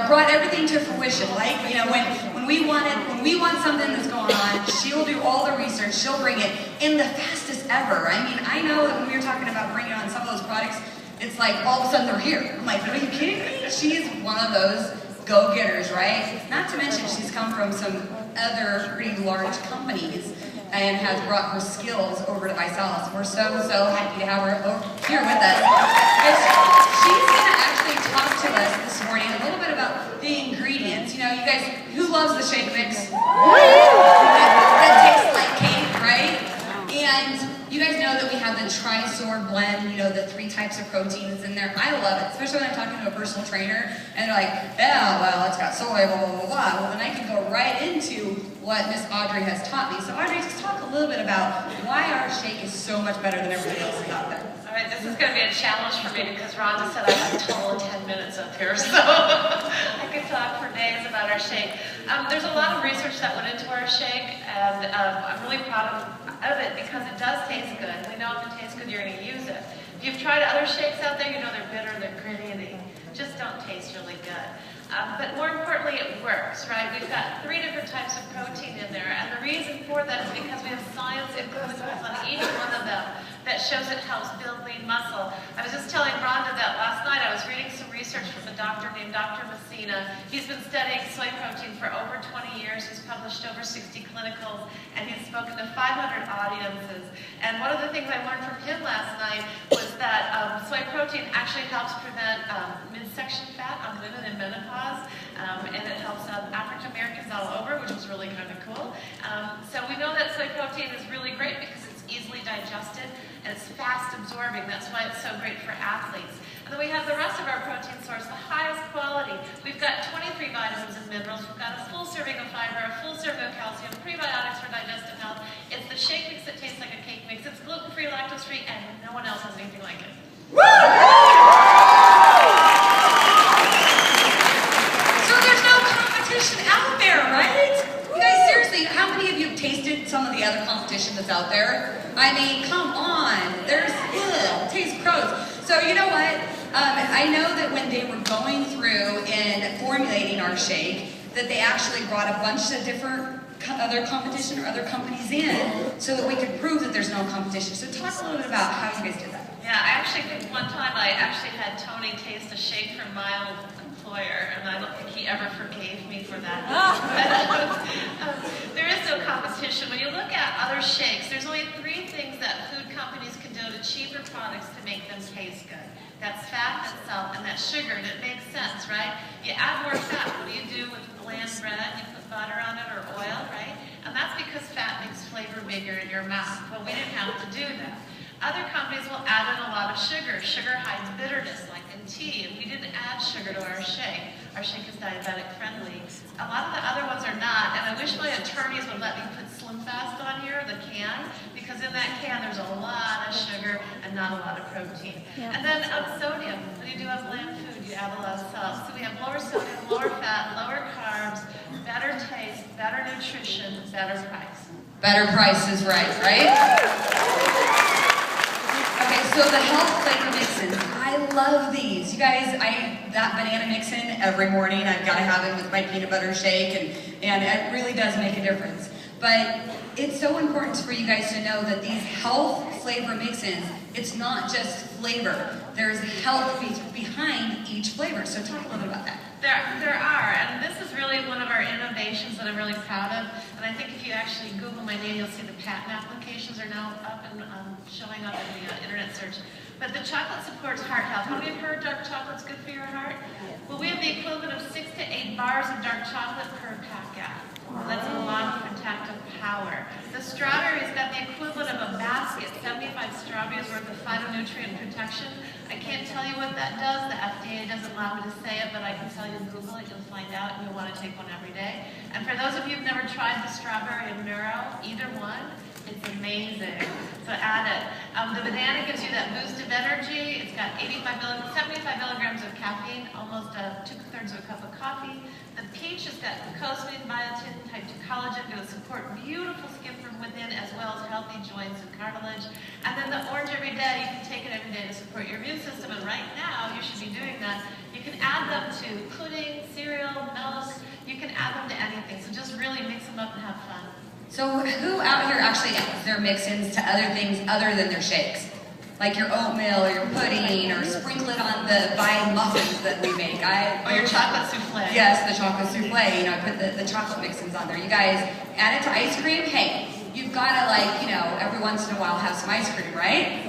brought everything to fruition. Like, you know, when we want something that's going on, she'll do all the research, she'll bring it in the fastest ever. I mean, I know that when we were talking about bringing on some of those products, it's like all of a sudden they're here. I'm like, are you kidding me? She's one of those go-getters, right? Not to mention she's come from some other pretty large companies and has brought her skills over to Visalus. We're so happy to have her here with us. She's going to actually talk to us this morning a little bit about the ingredients. You know, you guys, who loves the shake mix? That tastes like cake, right? And you guys know that we have the Tri-Sor blend, you know, the 3 types of proteins in there. I love it, especially when I'm talking to a personal trainer and they're like, yeah, well, it's got soy, blah, blah, blah, blah. Well, then I can go right into what Miss Audrey has taught me. So Audrey, just talk a little bit about why our shake is so much better than everything else out there. All right, this is going to be a challenge for me because Rhonda said I have a total of 10 minutes up here, so I could talk for days about our shake. There's a lot of research that went into our shake, and I'm really proud of it because it does taste good. We know if it tastes good, you're going to use it. If you've tried other shakes out there, you know they're bitter, they're gritty, and they just don't taste really good. But more importantly, it works, right? We've got 3 different types of protein in there, and the reason for that is because we have science and clinicals on each one of them that shows it helps build lean muscle. I was just telling Rhonda that last night I was reading some research from a doctor named Dr. Messina. He's been studying soy protein for over 20 years. He's published over 60 clinicals, and he's spoken to 500 audiences. And one of the things I learned from him last night was that soy protein actually helps prevent midsection fat on women in menopause, and it helps African Americans all over, which is really kind of cool. So we know that soy protein is really great because it's easily digested and it's fast absorbing. That's why it's so great for athletes. And then we have the rest of our protein source, the highest quality. We've got 23 vitamins and minerals. We've got a full serving of fiber, a full serving of calcium, prebiotics for digestive health. It's the shake mix that tastes like a cake mix. It's gluten-free, lactose-free, and no one else has anything like it. So there's no competition out there, right? You guys, seriously, how many of you have tasted some of the other competition that's out there? I mean, come on. There's, tastes gross. So you know what? I know that when they were going through and formulating our shake, that they actually brought a bunch of different other competition or other companies in so that we could prove that there's no competition. So talk a little bit about how you guys did that. Yeah, I actually think one time I actually had Tony taste a shake from my old employer, and I don't think he ever forgave me for that. There is no competition. When you look at other shakes, there's only 3 things that food companies can do to cheaper products to make them taste good. That's fat, that's salt, and that's sugar, and it makes sense, right? You add more fat. What do you do with bland bread? You put butter on it or oil, right? And that's because fat makes flavor bigger in your mouth. But we didn't have to do that. Other companies will add in a lot of sugar. Sugar hides bitterness, like in tea, and we didn't add sugar to our shake. Our shake is diabetic friendly. A lot of the other ones are not, and I wish my attorneys would let me put Slim Fast on here, the can, because in that can there's a lot of sugar and not a lot of protein. Yeah. And then sodium. When you do have bland food, you add a lot of salt. So we have lower sodium, lower fat, lower carbs, better taste, better nutrition, better price. Better price is right? Okay, so the health flavor mixins, I love these. You guys, that banana mixin every morning, I've got to have it with my peanut butter shake, and it really does make a difference. But it's so important for you guys to know that these health flavor mixins, it's not just flavor. There's health behind each flavor. So talk a little bit about that. There are, and this is really one of our innovations that I'm really proud of. And I think if you actually Google my name, you'll see the patent applications are now up and showing up in the internet search. But the chocolate supports heart health. How many have heard dark chocolate's good for your heart? Well, we have the equivalent of 6 to 8 bars of dark chocolate per packet. That's a lot of protective power. The strawberry's got the equivalent of a basket, 75 strawberries worth of phytonutrient protection. I can't tell you what that does. The FDA doesn't allow me to say it, but I can tell you Google it, you'll find out, and you'll want to take one every day. And for those of you who've never tried the strawberry and marrow, either one, it's amazing. So add it. The banana gives you that boost of energy. It's got 75 milligrams of caffeine, almost 2/3 of a cup of coffee. The peach has got glucosamine, biotin, type 2 collagen, going to support beautiful skin from within, as well as healthy joints and cartilage. And then the orange every day, you can take it every day to support your immune system. And right now, you should be doing that. You can add them to pudding, cereal, So who out here actually adds their mix-ins to other things other than their shakes? Like your oatmeal or your pudding, or sprinkle it on the vine muffins that we make. Or your chocolate souffle. Yes, the chocolate souffle. You know, I put the chocolate mix-ins on there. You guys add it to ice cream. Hey, you've got to, like, you know, every once in a while have some ice cream, right?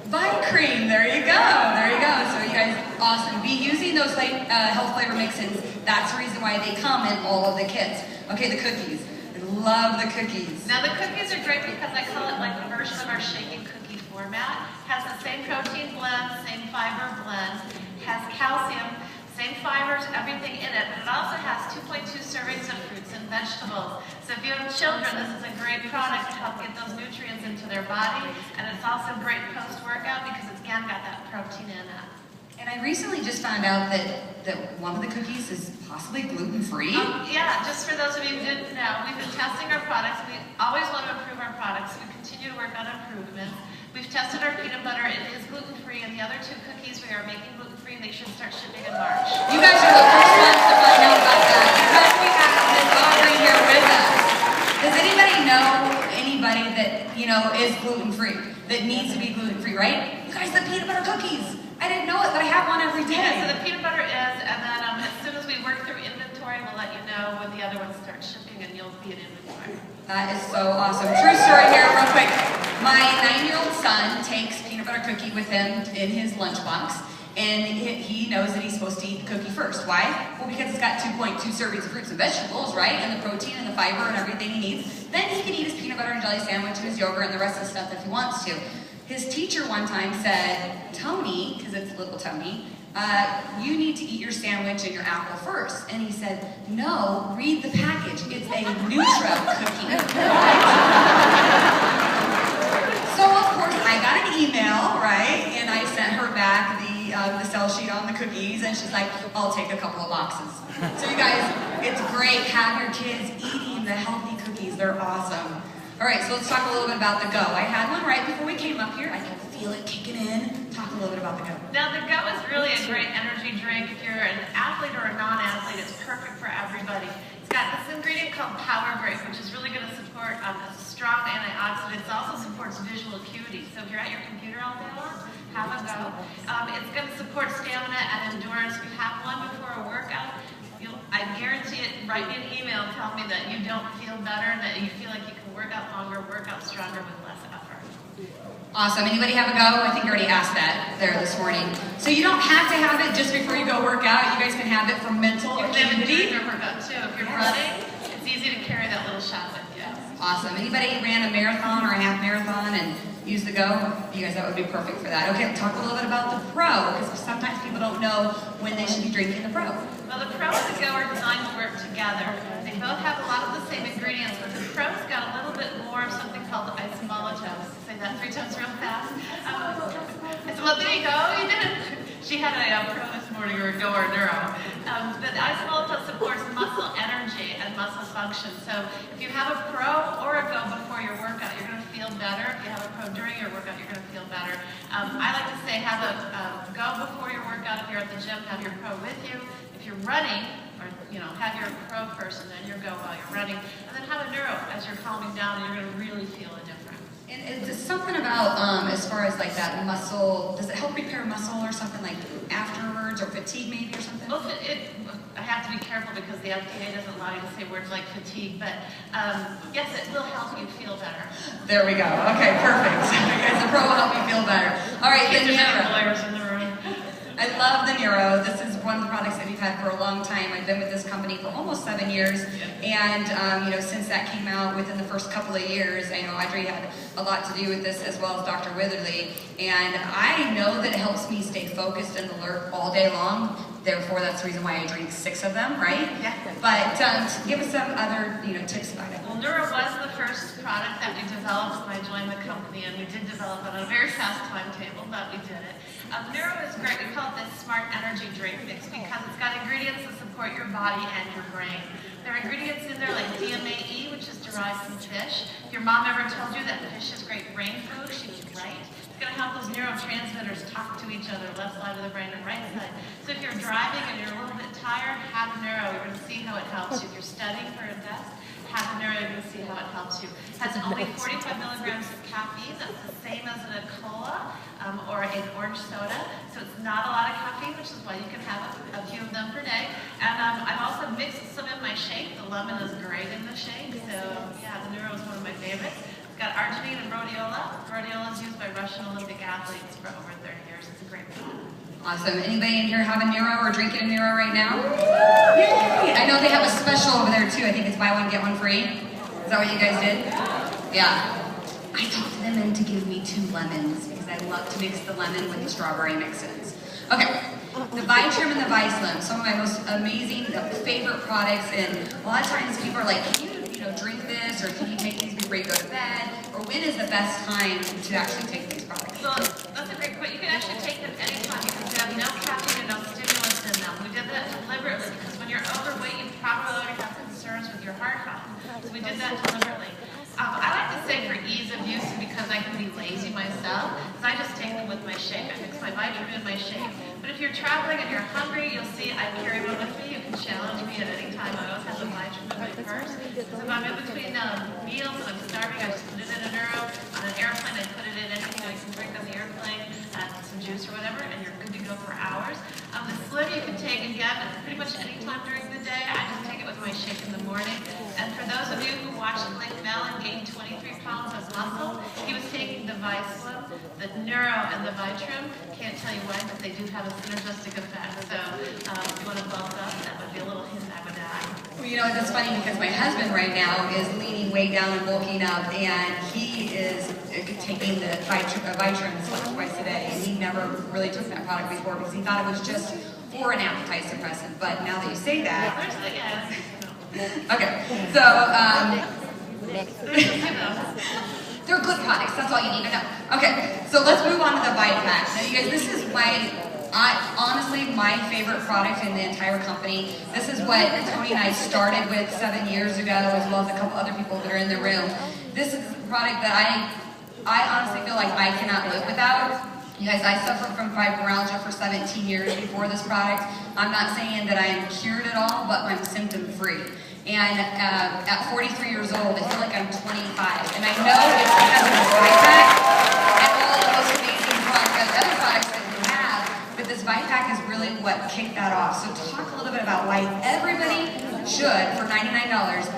Vine cream. There you go. There you go. So you guys, awesome. Be using those health flavor mix-ins. That's the reason why they come in all of the kits. Okay, the cookies. I love the cookies. Now the cookies are great because I call it like a version of our shaking cookie format. Has the same protein blend, same fiber blend, has calcium, same fibers, everything in it, but it also has 2.2 servings of fruits and vegetables. So if you have children, this is a great product to help get those nutrients into their body, and it's also great post-workout because it's again got that protein in it. And I recently just found out that one of the cookies is possibly gluten-free. Yeah, just for those of you who didn't know, we've been testing our products. We always want to improve our products. We continue to work on improvements. We've tested our peanut butter. It is gluten-free, and the other two cookies we are making gluten-free, and they should start shipping in March. You guys are the first ones to find out about that because we have Miss Audrey here with us. Does anybody know anybody that, you know, is gluten-free, that needs to be gluten-free, right? You guys, the peanut butter cookies. I didn't know it, but I have one every day. Yeah, so the peanut butter is, and then as soon as we work through inventory, we'll let you know when the other ones start shipping, and you'll be in inventory. That is so awesome. True story here, real quick. My 9-year-old son takes peanut butter cookie with him in his lunchbox, and he knows that he's supposed to eat the cookie first. Why? Well, because it's got 2.2 servings of fruits and vegetables, right? And the protein and the fiber and everything he needs. Then he can eat his peanut butter and jelly sandwich and his yogurt and the rest of the stuff if he wants to. His teacher one time said, Tony, because it's little Tony, you need to eat your sandwich and your apple first. And he said, no, read the package. It's a Nutra cookie. So of course I got an email, right? And I sent her back the sell sheet on the cookies, and she's like, I'll take a couple of boxes. So you guys, it's great. Have your kids eating the healthy cookies. They're awesome. All right, so let's talk a little bit about the Go. I had one right before we came up here. I can feel it kicking in. Talk a little bit about the Go. Now, the Go is really a great energy drink. If you're an athlete or a non-athlete, it's perfect for everybody. It's got this ingredient called Power Break, which is really going to support a strong antioxidant. It also supports visual acuity. So if you're at your computer all day long, have a Go. It's going to support stamina and endurance. If you have one before a workout, I guarantee it, write me an email, tell me that you don't feel better and that you feel like you can work out longer, work out stronger with less effort. Awesome. Anybody have a Go? I think I already asked that there this morning. So you don't have to have it just before you go work out. You guys can have it for mental acuity. You can have it during your workout too. If you're running, it's easy to carry that little shot with you. Awesome. Anybody ran a marathon or a half marathon and use the Go? You guys, that would be perfect for that. Okay, talk a little bit about the Pro, because sometimes people don't know when they should be drinking the Pro. Well, the Pro and the Go are designed to work together. They both have a lot of the same ingredients, but the Pro's got a little bit more of something called isomaltose. Say that 3 times real fast. Well, there you go. You did it. She had a Pro this morning, or a Go or Neuro. The isomaltose supports muscle energy and muscle function. So if you have a Pro or a Go before your workout, you're going to feel better. If you have a Pro during your workout, you're going to feel better. I like to say have a Go before your workout. If you're at the gym, have your Pro with you. If you're running, or have your Pro first and then your Go while you're running, and then have a Neuro as you're calming down, and you're going to really feel a difference. And is something about, as far as like that muscle, does it help repair muscle or something like afterwards, or fatigue maybe or something? Well, I have to be careful because the FDA doesn't allow you to say words like fatigue, but yes, it will help you feel better. There we go. Okay, perfect. Guys, the Pro will help you feel better. All right, the Neuro. Lawyers in the room. I love the Neuro. This is one of the products that we've had for a long time. I've been with this company for almost 7 years, and since that came out within the first couple of years, I know Audrey had a lot to do with this, as well as Dr. Witherly, and I know that it helps me stay focused and alert all day long. Therefore, that's the reason why I drink 6 of them, right? Yeah. But give us some other tips about it. Well, Neuro was the first product that we developed when I joined the company, and we did develop it on a very fast timetable, but we did it. Neuro is great. We call it the Smart Energy Drink Mix because it's got ingredients that support support your body and your brain. There are ingredients in there like DMAE, which is derived from fish. If your mom ever told you that fish is great brain food, she was right. It's going to help those neurotransmitters talk to each other, left side of the brain and right side. So if you're driving and you're a little bit tired, have a neuro. You're going to see how it helps you. If you're studying for a test, have a neuro. You're going to see how it helps you. It has only 45 milligrams of caffeine. That's the same as in a cola or an orange soda. So it's not a lot of caffeine, which is why you can have a few of them per day. And I've also mixed some in my shake. The lemon is great in the shake. So yeah, the neuro is one of my favorites. It's got arginine and rhodiola. Rhodiola is used by Russian Olympic athletes for over 30 years. It's a great product. Awesome. Anybody in here have a neuro or drinking a neuro right now? Yay! I know they have a special over there too. I think it's buy one, get one free. Is that what you guys did? Yeah. I talked them into give me 2 lemons because I love to mix the lemon with the strawberry mixes. Okay, the Vitrum and the Visalus, some of my most amazing, favorite products, and a lot of times people are like, can you drink this, or can you take these before you go to bed, or when is the best time to actually take these products? So that's a great point. You can actually take them anytime because they have no caffeine and no stimulants in them. We did that deliberately because when you're overweight, you probably already have concerns with your heart health. So we did that deliberately. I like to say for ease of use and because I can be lazy myself, is I just take them with my shake. I mix my vitamin in my shake. But if you're traveling and you're hungry, you'll see I carry one with me. You can challenge me at any time. I always have the vitamin in my purse. So if I'm in between meals and I'm starving, I just put it in a neuro. On an airplane, I put it in anything I can drink on the airplane, some juice or whatever, and you're good to go for hours. The slim you can take again pretty much any time during the day. I just take it with my shake in the morning. And for those of you who watched Link Mellon gain 23 pounds of muscle, he was taking the Visalus, the neuro, and the Vitrum. Can't tell you why, but they do have a synergistic effect. So if you want to bulk up, that would be a little hint I would add. Well, you know, that's funny because my husband right now is leaning way down and bulking up, and he is taking the Vitrum twice a day, and he never really took that product before because he thought it was just for an appetite suppressant. But now that you say that, There's the yes. okay, so they're good products. That's all you need to know. Okay, so let's move on to the Vite Pack. Now, you guys, this is honestly my favorite product in the entire company. This is what Tony and I started with 7 years ago, as well as a couple other people that are in the room. This is a product that I honestly feel like I cannot live without. You guys, I suffered from fibromyalgia for 17 years before this product. I'm not saying that I am cured at all, but I'm symptom-free. And at 43 years old, I feel like I'm 25. And I know it's because of this Vite Pack and all of those amazing other products that you have, but this Vite Pack is really what kicked that off. So talk a little bit about why everybody should, for $99,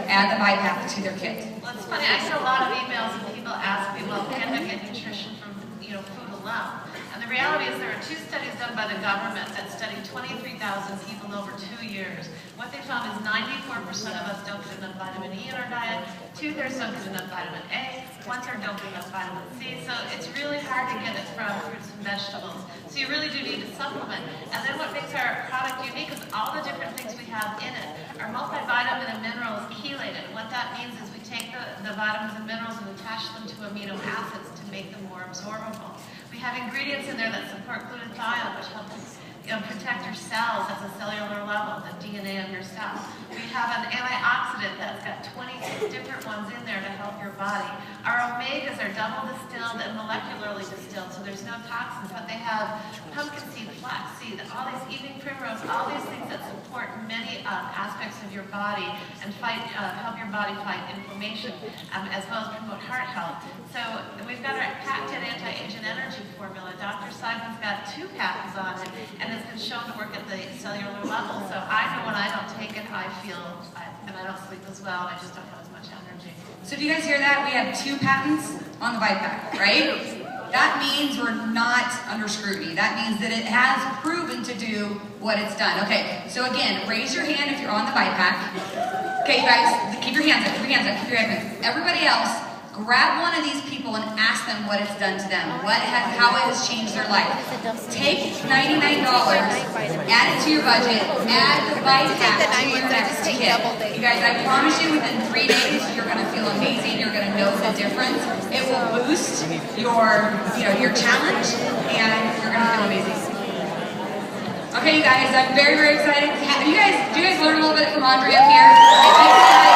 add the Vite Pack to their kit. Well, it's funny. I get a lot of emails and people ask me, well, can I get nutrition from food alone? And the reality is there are 2 studies done by the government that studied 23,000 people over 2 years. What they found is 94% of us don't get enough vitamin E in our diet, 2/3 don't get enough vitamin A, 1/3 don't get enough vitamin C. So it's really hard to get it from fruits and vegetables. So you really do need to supplement. And then what makes our product unique is all the different things we have in it. Our multivitamin and mineral is chelated. What that means is we take the vitamins and minerals and attach them to amino acids to make them more absorbable. We have ingredients in there that support glutathione, which helps protect your cells at the cellular level, the DNA of your cell. We have an antioxidant that's got 26 different ones in there to help your body. Our omegas are double distilled and molecularly distilled, so there's no toxins, but they have pumpkin seed, flax seed, all these evening primrose, all these things that support many aspects of your body and help your body fight inflammation, as well as promote heart health. So we've got our patented anti-aging energy formula. Dr. Simon's got 2 patents on it, and it's been shown to work at the cellular level. So I know when I don't take it, I feel, and I don't sleep as well, and I just don't have as much energy. So do you guys hear that? We have 2 patents on the Vite Pack, right? That means we're not under scrutiny. That means that it has proven to do what it's done. Okay, so again, raise your hand if you're on the Vite Pack. Okay, you guys, keep your hands up, keep your hands up, keep your hands up. Everybody else, grab one of these people and ask them what it's done to them, how it has changed their life. Take $99, add it to your budget, add the Vite Pack to your next kit. You guys, I promise you, within 3 days, you're going to feel amazing. You're going to know the difference. It will boost your challenge, and you're going to feel amazing. Okay, you guys, I'm very, very excited. Do you guys learn a little bit from Audrey up here?